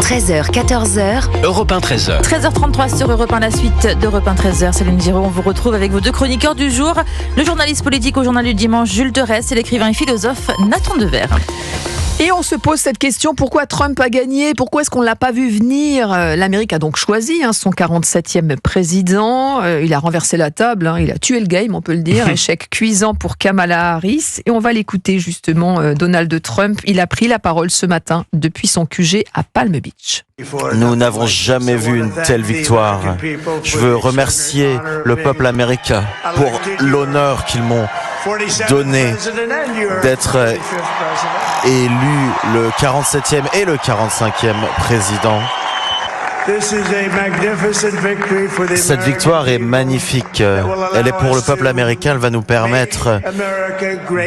13h, 14h. Europe 1, 13h. 13h33 sur Europe 1, la suite d'Europe 1, 13h. Céline Giraud, on vous retrouve avec vos deux chroniqueurs du jour. Le journaliste politique au journal du dimanche, Jules Terès, et l'écrivain et philosophe Nathan Dever. Et on se pose cette question, pourquoi Trump a gagné ? Pourquoi est-ce qu'on ne l'a pas vu venir ? L'Amérique a donc choisi son 47e président. Il a renversé la table, il a tué le game, on peut le dire. Échec cuisant pour Kamala Harris. Et on va l'écouter justement, Donald Trump. Il a pris la parole ce matin depuis son QG à Palm Beach. Nous n'avons jamais vu une telle victoire. Je veux remercier le peuple américain pour l'honneur qu'ils m'ont donné d'être élu le 47e et le 45e président. Cette victoire est magnifique. Elle est pour le peuple américain. Elle va nous permettre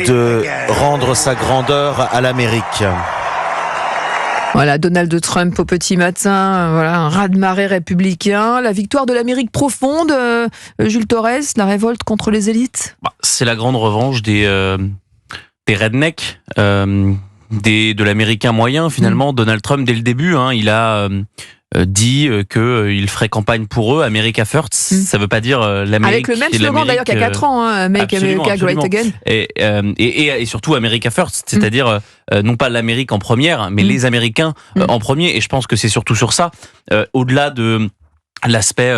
de rendre sa grandeur à l'Amérique. Voilà, Donald Trump au petit matin, voilà, un raz-de-marée républicain. La victoire de l'Amérique profonde, Jules Terès, la révolte contre les élites. C'est la grande revanche des rednecks, de l'américain moyen finalement. Donald Trump, dès le début, il a dit qu'il ferait campagne pour eux, America First. Ça veut pas dire l'Amérique. Avec le même slogan d'ailleurs qu'il y a 4 ans, Make America Great Again. Et surtout America First, c'est-à-dire non pas l'Amérique en première, mais les Américains en premier. Et je pense que c'est surtout sur ça, au-delà de l'aspect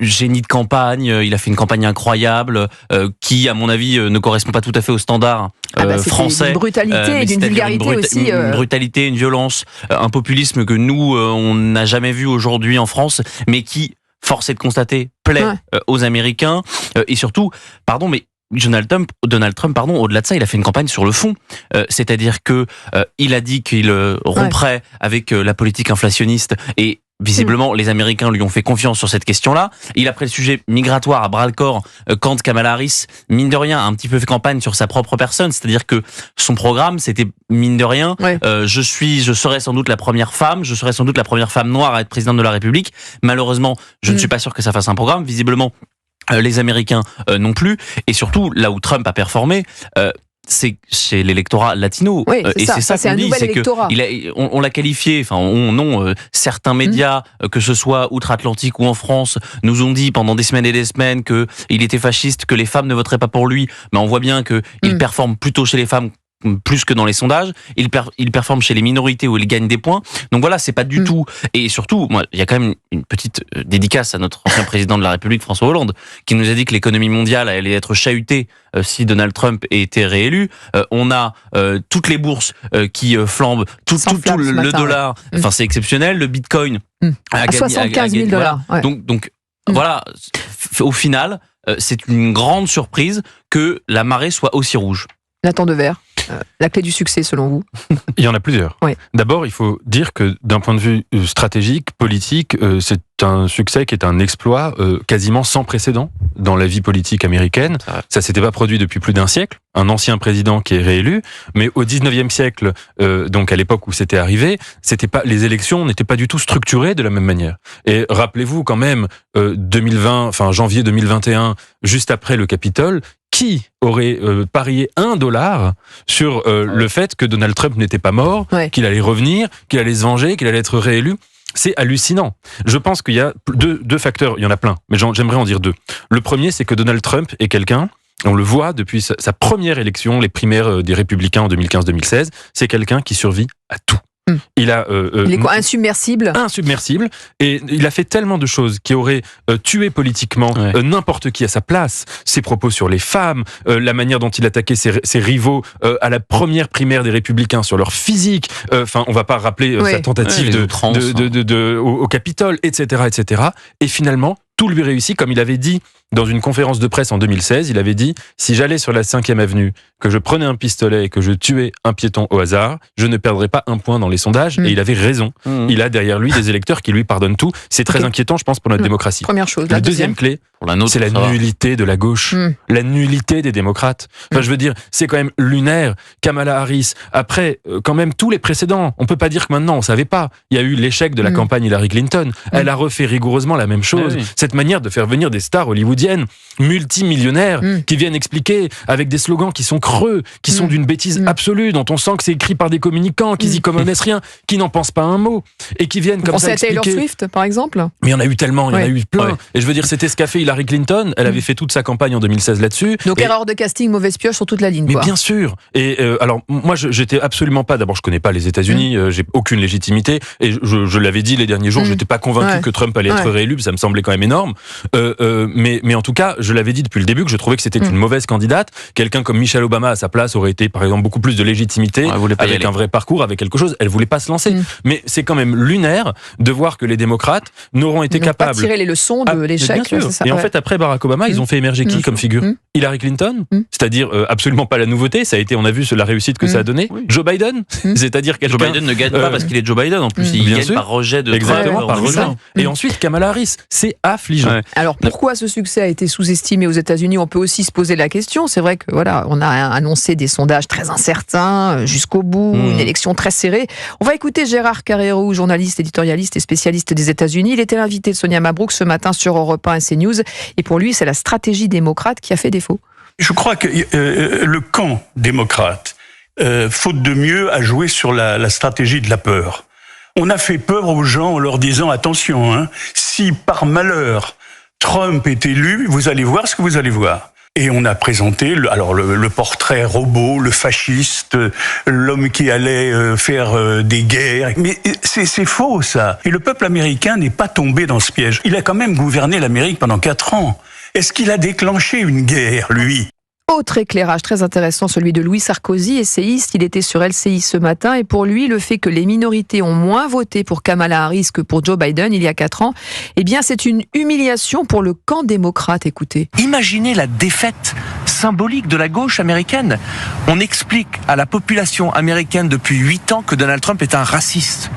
génie de campagne, il a fait une campagne incroyable qui, à mon avis, ne correspond pas tout à fait aux standards français. Une brutalité et d'une vulgarité aussi. Une brutalité, une violence, un populisme que nous, on n'a jamais vu aujourd'hui en France, mais qui, force est de constater, plaît aux Américains. Et surtout, mais Donald Trump, au-delà de ça, il a fait une campagne sur le fond. C'est-à-dire que il a dit qu'il romprait avec la politique inflationniste et visiblement, les Américains lui ont fait confiance sur cette question-là. Il a pris le sujet migratoire à bras-le-corps quand Kamala Harris, mine de rien, a un petit peu fait campagne sur sa propre personne. C'est-à-dire que son programme, c'était, mine de rien, je serai sans doute la première femme noire à être présidente de la République. Malheureusement, je ne suis pas sûr que ça fasse un programme. Visiblement, les Américains non plus. Et surtout, là où Trump a performé, c'est chez l'électorat latino. Oui, et c'est ça qu'on dit, c'est que on l'a qualifié, certains médias, que ce soit outre-Atlantique ou en France, nous ont dit pendant des semaines et des semaines que il était fasciste, que les femmes ne voteraient pas pour lui, mais on voit bien que il performe plutôt chez les femmes plus que dans les sondages, il performe chez les minorités où il gagne des points. Donc voilà, c'est pas du tout. Et surtout, moi, il y a quand même une petite dédicace à notre ancien président de la République, François Hollande, qui nous a dit que l'économie mondiale allait être chahutée si Donald Trump était réélu. On a toutes les bourses qui flambent, tout le dollar. Enfin, c'est exceptionnel. Le Bitcoin à 75 000 $. Voilà. Donc voilà, au final, c'est une grande surprise que la marée soit aussi rouge. Nathan Dever, la clé du succès selon vous ? Il y en a plusieurs. Oui. D'abord, il faut dire que d'un point de vue stratégique, politique, c'est un succès qui est un exploit quasiment sans précédent dans la vie politique américaine. Ça s'était pas produit depuis plus d'un siècle. Un ancien président qui est réélu, mais au 19e siècle, donc à l'époque où c'était arrivé, les élections n'étaient pas du tout structurées de la même manière. Et rappelez-vous quand même, janvier 2021, juste après le Capitole, qui aurait parié $1 sur le fait que Donald Trump n'était pas mort, qu'il allait revenir, qu'il allait se venger, qu'il allait être réélu? C'est hallucinant. Je pense qu'il y a deux facteurs, il y en a plein, mais j'aimerais en dire deux. Le premier, c'est que Donald Trump est quelqu'un, on le voit depuis sa première élection, les primaires des Républicains en 2015-2016, c'est quelqu'un qui survit à tout. Il est quoi, insubmersible, et il a fait tellement de choses qui auraient tué politiquement n'importe qui à sa place. Ses propos sur les femmes, la manière dont il attaquait ses rivaux à la première primaire des Républicains sur leur physique. On va pas rappeler sa tentative au Capitole, etc. Et finalement, tout lui réussit, comme il avait dit dans une conférence de presse en 2016, il avait dit « Si j'allais sur la 5e avenue, que je prenais un pistolet et que je tuais un piéton au hasard, je ne perdrais pas un point dans les sondages. » Et il avait raison. Il a derrière lui des électeurs qui lui pardonnent tout. C'est très inquiétant, je pense, pour notre démocratie. Première chose. La deuxième clé, c'est la nullité de la gauche. La nullité des démocrates. Enfin, je veux dire, c'est quand même lunaire. Kamala Harris, après, quand même, tous les précédents. On peut pas dire que maintenant, on savait pas. Il y a eu l'échec de la campagne Hillary Clinton. Elle a refait rigoureusement la même chose. Cette manière de faire venir des stars hollywoodiennes hollywoodiennes, multimillionnaires, qui viennent expliquer avec des slogans qui sont creux, qui sont d'une bêtise absolue, dont on sent que c'est écrit par des communicants, qui n'y connaissent rien, qui n'en pensent pas un mot, et qui viennent comme ça expliquer... Taylor Swift, par exemple. Mais il y en a eu tellement, il y en a eu plein. Et je veux dire, c'était ce qu'a fait Hillary Clinton, elle avait fait toute sa campagne en 2016 là-dessus. Donc erreur de casting, mauvaise pioche sur toute la ligne. Mais bien sûr. Et alors, moi, j'étais absolument pas... D'abord, je connais pas les États-Unis, j'ai aucune légitimité, et je l'avais dit les derniers jours, j'étais pas convaincu que Trump allait être réélu, ça me semblait quand même énorme. Mais en tout cas, je l'avais dit depuis le début que je trouvais que c'était une mauvaise candidate. Quelqu'un comme Michelle Obama à sa place aurait été, par exemple, beaucoup plus de légitimité, avec un vrai parcours, avec quelque chose. Elle voulait pas se lancer. Mais c'est quand même lunaire de voir que les démocrates n'auront été capables... pas tirer les leçons de l'échec. Bien sûr. Et en fait, après Barack Obama, ils ont fait émerger qui comme figure? Hillary Clinton, c'est-à-dire absolument pas la nouveauté. Ça a été, on a vu la réussite que ça a donné. Joe Biden, c'est-à-dire quelqu'un... Joe Biden ne gagne pas parce qu'il est Joe Biden. En plus, il gagne par rejet de Exactement, par rejet. Et ensuite, Kamala Harris, c'est affligeant. Alors pourquoi ce succès a été sous-estimé aux États-Unis? On peut aussi se poser la question. C'est vrai que voilà, on a annoncé des sondages très incertains jusqu'au bout, une élection très serrée. On va écouter Gérard Carrero, journaliste, éditorialiste et spécialiste des États-Unis. Il était l'invité de Sonia Mabrouk ce matin sur Europe 1 et CNews. Et pour lui, c'est la stratégie démocrate qui a fait défaut. Je crois que le camp démocrate, faute de mieux, a joué sur la stratégie de la peur. On a fait peur aux gens en leur disant attention, si par malheur Trump est élu, vous allez voir ce que vous allez voir. Et on a présenté le portrait robot, le fasciste, l'homme qui allait faire des guerres. Mais c'est faux ça. Et le peuple américain n'est pas tombé dans ce piège. Il a quand même gouverné l'Amérique pendant 4 ans. Est-ce qu'il a déclenché une guerre, lui ? Autre éclairage très intéressant, celui de Louis Sarkozy, essayiste. Il était sur LCI ce matin et pour lui, le fait que les minorités ont moins voté pour Kamala Harris que pour Joe Biden il y a 4 ans, eh bien c'est une humiliation pour le camp démocrate. Écoutez. Imaginez la défaite symbolique de la gauche américaine. On explique à la population américaine depuis 8 ans que Donald Trump est un raciste.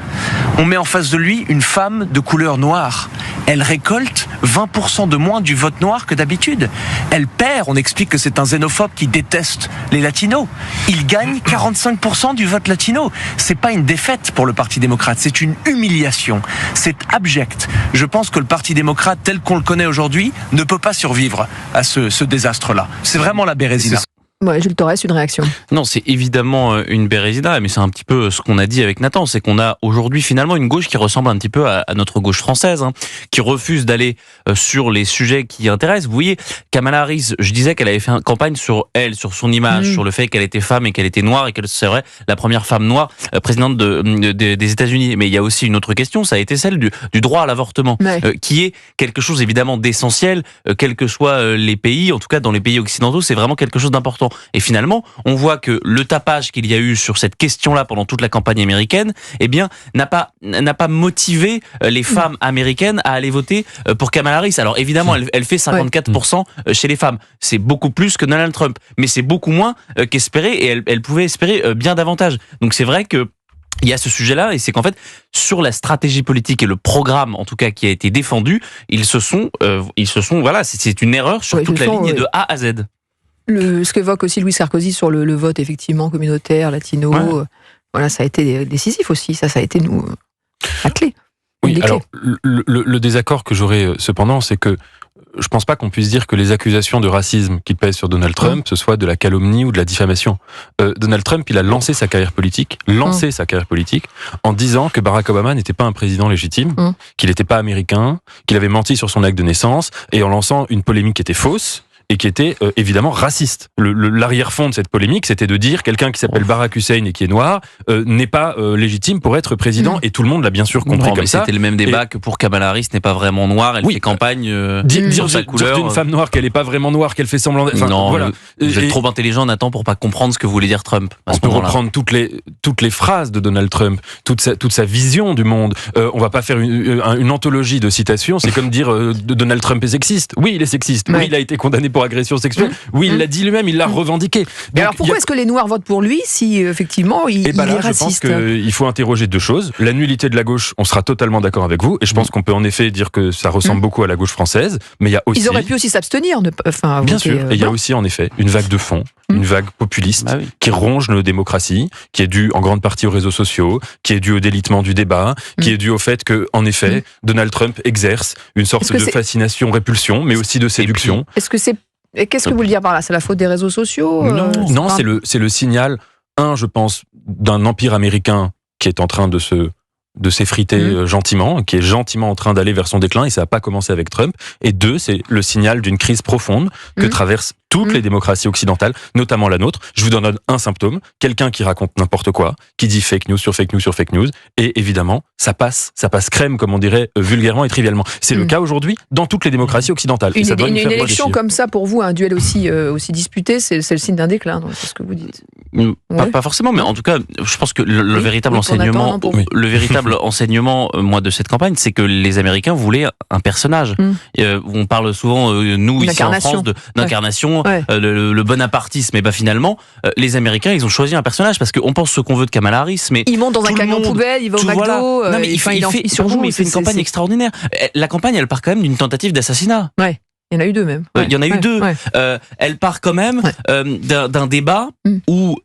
On met en face de lui une femme de couleur noire. Elle récolte 20% de moins du vote noir que d'habitude. Elle perd, on explique que c'est un xénophobe qui déteste les latinos. Il gagne 45% du vote latino. C'est pas une défaite pour le Parti démocrate, c'est une humiliation. C'est abject. Je pense que le Parti démocrate tel qu'on le connaît aujourd'hui ne peut pas survivre à ce désastre-là. C'est vraiment la bérésina. Ouais, Jules Torres, une réaction. Non, c'est évidemment une bérésina, mais c'est un petit peu ce qu'on a dit avec Nathan, c'est qu'on a aujourd'hui finalement une gauche qui ressemble un petit peu à notre gauche française, qui refuse d'aller sur les sujets qui intéressent. Vous voyez, Kamala Harris, je disais qu'elle avait fait une campagne sur elle, sur son image, sur le fait qu'elle était femme et qu'elle était noire et qu'elle serait la première femme noire présidente des États-Unis. Mais il y a aussi une autre question, ça a été celle du droit à l'avortement, qui est quelque chose évidemment d'essentiel, quels que soient les pays, en tout cas dans les pays occidentaux, c'est vraiment quelque chose d'important. Et finalement, on voit que le tapage qu'il y a eu sur cette question-là pendant toute la campagne américaine, eh bien, n'a pas motivé les femmes américaines à aller voter pour Kamala Harris. Alors évidemment, elle fait 54% chez les femmes. C'est beaucoup plus que Donald Trump, mais c'est beaucoup moins qu'espéré, et elle pouvait espérer bien davantage. Donc c'est vrai que il y a ce sujet-là, et c'est qu'en fait, sur la stratégie politique et le programme, en tout cas, qui a été défendu, ils se sont, voilà, c'est une erreur sur toute la ligne de A à Z. Ce qu'évoque aussi Louis Sarkozy sur le vote effectivement communautaire, latino, voilà, ça a été décisif aussi. Ça a été la clé. Oui, alors le désaccord que j'aurais cependant, c'est que je pense pas qu'on puisse dire que les accusations de racisme qui pèsent sur Donald Trump, ce soit de la calomnie ou de la diffamation. Donald Trump, il a lancé sa carrière politique, en disant que Barack Obama n'était pas un président légitime, qu'il n'était pas américain, qu'il avait menti sur son acte de naissance, et en lançant une polémique qui était fausse, et qui était évidemment raciste. L'arrière-fond de cette polémique, c'était de dire quelqu'un qui s'appelle Barack Hussein et qui est noir n'est pas légitime pour être président, et tout le monde l'a bien sûr compris comme ça. C'était le même débat que pour Kamala Harris n'est pas vraiment noire, elle fait campagne sur sa couleur. Dire d'une femme noire qu'elle n'est pas vraiment noire, qu'elle fait semblant d'être... Non, voilà. Vous êtes trop intelligent, Nathan, pour pas comprendre ce que voulait dire Trump. On peut reprendre toutes les phrases de Donald Trump, toute sa vision du monde. On va pas faire une anthologie de citations, c'est comme dire Donald Trump est sexiste. Oui, il est sexiste. Oui, il a été condamné pour pour agression sexuelle. Oui, il l'a dit lui-même, il l'a revendiqué. Donc, alors pourquoi est-ce que les Noirs votent pour lui si effectivement il est raciste? Je pense qu'il faut interroger deux choses. La nullité de la gauche, on sera totalement d'accord avec vous, et je pense qu'on peut en effet dire que ça ressemble beaucoup à la gauche française, mais il y a aussi... Ils auraient pu aussi s'abstenir. Bien sûr, et il y a aussi en effet une vague de fond, une vague populiste qui ronge nos démocraties, qui est due en grande partie aux réseaux sociaux, qui est due au délitement du débat, qui est due au fait que, en effet, Donald Trump exerce une sorte de fascination-répulsion, mais aussi de séduction. Qu'est-ce que vous voulez dire par là? C'est la faute des réseaux sociaux? Non, c'est le signal, je pense, d'un empire américain qui est en train de s'effriter gentiment, qui est gentiment en train d'aller vers son déclin, et ça n'a pas commencé avec Trump. Et deux, c'est le signal d'une crise profonde que traversent toutes les démocraties occidentales, notamment la nôtre. Je vous donne un symptôme, quelqu'un qui raconte n'importe quoi, qui dit fake news sur fake news sur fake news, et évidemment, ça passe crème, comme on dirait vulgairement et trivialement. C'est le cas aujourd'hui dans toutes les démocraties occidentales. Une élection comme ça, pour vous, un duel aussi disputé, c'est le signe d'un déclin, c'est ce que vous dites? Pas forcément, mais en tout cas, je pense que le véritable enseignement, moi, de cette campagne, c'est que les Américains voulaient un personnage. On parle souvent, nous, ici en France, d'incarnation, le bonapartisme. Et finalement, les Américains, ils ont choisi un personnage parce qu'on pense ce qu'on veut de Kamala Harris, mais il monte dans un camion poubelle, il va au McDo, il fait une campagne extraordinaire. La campagne, elle part quand même d'une tentative d'assassinat. Ouais. Il y en a eu deux même. Il y en a eu deux. Elle part quand même d'un débat où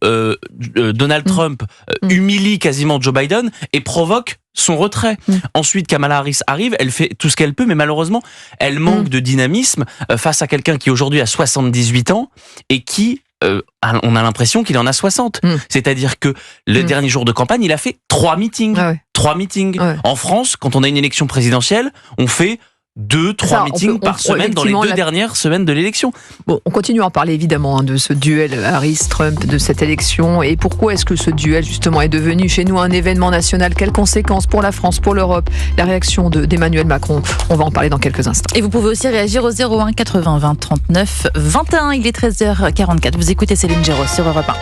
Donald Trump humilie quasiment Joe Biden et provoque son retrait. Ensuite, Kamala Harris arrive, elle fait tout ce qu'elle peut, mais malheureusement, elle manque de dynamisme face à quelqu'un qui aujourd'hui a 78 ans et qui... on a l'impression qu'il en a 60. C'est-à-dire que le dernier jour de campagne, il a fait 3 meetings. 3 meetings. En France, quand on a une élection présidentielle, on fait 2-3 meetings par semaine dans les 2 dernières semaines de l'élection. Bon, on continue à en parler évidemment de ce duel Harris-Trump, de cette élection. Et pourquoi est-ce que ce duel justement est devenu chez nous un événement national? Quelles conséquences pour la France, pour l'Europe? La réaction d'Emmanuel Macron, on va en parler dans quelques instants. Et vous pouvez aussi réagir au 01 80 20 39 21. Il est 13h44. Vous écoutez Céline Géraud sur Europe 1.